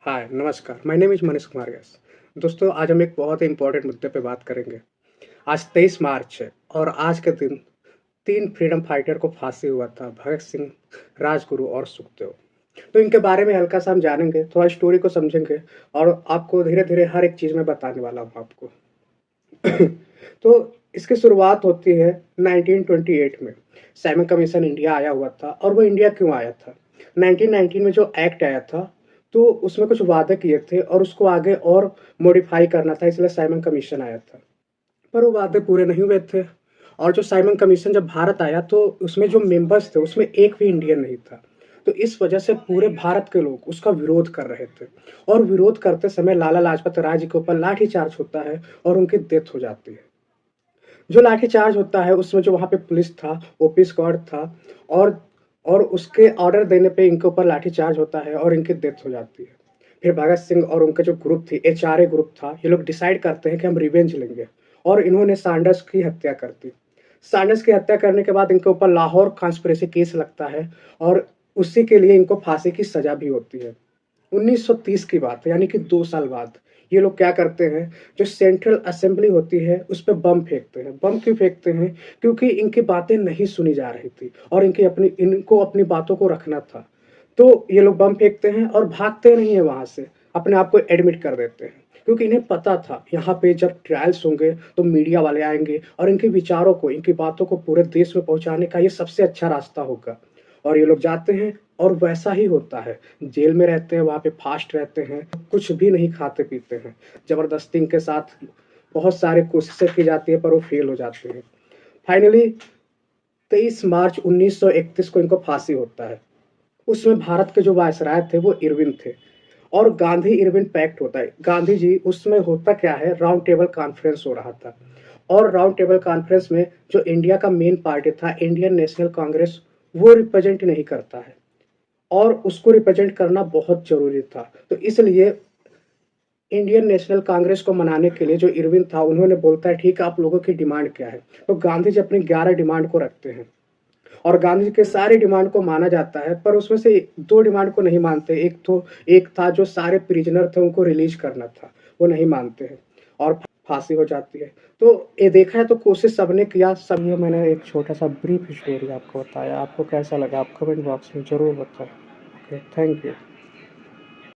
हाय, नमस्कार। My name is Manish Kumar Vyas. दोस्तों, आज हम एक बहुत ही इम्पोर्टेंट मुद्दे पे बात करेंगे। आज 23 मार्च है और आज के दिन 3 फ्रीडम फाइटर को फांसी हुआ था, भगत सिंह, राजगुरु और सुखदेव। तो इनके बारे में हल्का-सा हम जानेंगे, थोड़ा स्टोरी को समझेंगे और आपको धीरे-धीरे हर एक चीज़ मैं बताने वाला हूँ आपको। तो इसकी शुरुआत होती है 1928 में। साइमन कमीशन इंडिया आया हुआ था और वो इंडिया क्यों आया था? 1919 में जो एक्ट आया था, तो उसमें कुछ वादे किए थे और उसको आगे और मॉडिफाई करना था, इसलिए साइमन कमीशन आया था। पर वो वादे पूरे नहीं हुए थे और जो साइमन कमीशन जब भारत आया तो उसमें जो मेंबर्स थे, उसमें एक भी इंडियन नहीं था। तो इस वजह से पूरे भारत के लोग उसका विरोध कर रहे थे और विरोध करते समय लाला लाजपत राय जी के ऊपर लाठीचार्ज होता है और उनकी डेथ हो जाती है। जो लाठीचार्ज होता है उसमें जो वहाँ पे पुलिस था, ओपी स्क्वाड था और उसके ऑर्डर देने पे इनके ऊपर लाठीचार्ज होता है और इनकी डेथ हो जाती है। फिर भगत सिंह और उनका जो ग्रुप थी, एचआरए ग्रुप था, ये लोग डिसाइड करते हैं कि हम रिवेंज लेंगे और इन्होंने सैंडर्स की हत्या कर दी। सैंडर्स की हत्या करने के बाद इनके ऊपर लाहौर कॉन्स्पिरेसी केस लगता है और उसी के लिए इनको फांसी की सजा भी होती है। 1930 की बात है, यानी कि 2 साल बाद ये लोग क्या करते हैं, जो सेंट्रल असेंबली होती है उस पे बम फेंकते हैं। बम क्यों फेंकते हैं? क्योंकि इनकी बातें नहीं सुनी जा रही थी और इनको अपनी बातों को रखना था। तो ये लोग बम फेंकते हैं और भागते नहीं हैं वहाँ से, अपने आप को एडमिट कर देते हैं। क्योंकि इन्हें पता था यहाँ पे जब ट्रायल्स होंगे तो मीडिया वाले आएँगे और इनके विचारों को, इनकी बातों को पूरे देश में पहुँचाने का ये सबसे अच्छा रास्ता होगा। और ये लोग जाते हैं और वैसा ही होता है। जेल में रहते हैं, वहाँ पे फास्ट रहते हैं, कुछ भी नहीं खाते-पीते हैं। ज़बरदस्ती इनके साथ बहुत सारी कोशिशें की जाती है पर वो फेल हो जाते हैं। फाइनली 23 मार्च 1931 को इनको फांसी होता है। उसमें भारत के जो वायसराय थे वो इरविन थे और गांधी-इरविन पैक्ट होता है। गांधी जी उसमें होता क्या है, राउंड टेबल कॉन्फ्रेंस हो रहा था और राउंड टेबल कॉन्फ्रेंस में जो इंडिया का मेन पार्टी था, इंडियन नेशनल कांग्रेस, वो रिप्रेजेंट नहीं करता है और उसको रिप्रेजेंट करना बहुत ज़रूरी था। तो इसलिए इंडियन नेशनल कांग्रेस को मनाने के लिए जो इरविन था, उन्होंने बोलता है ठीक है, आप लोगों की डिमांड क्या है? तो गांधी जी अपनी 11 डिमांड को रखते हैं और गांधी जी के सारी डिमांड को माना जाता है, पर उसमें से 2 डिमांड को नहीं मानते। एक था जो सारे प्रिजनर थे उनको रिलीज़ करना था, वो नहीं मानते हैं और फांसी हो जाती है। तो ये देखा है तो कोशिश सबने किया, सब ये मैंने एक छोटा-सा ब्रीफ स्टोरी आपको बताया। आपको कैसा लगा? आप कमेंट बॉक्स में ज़रूर बताएँ। Okay, thank you.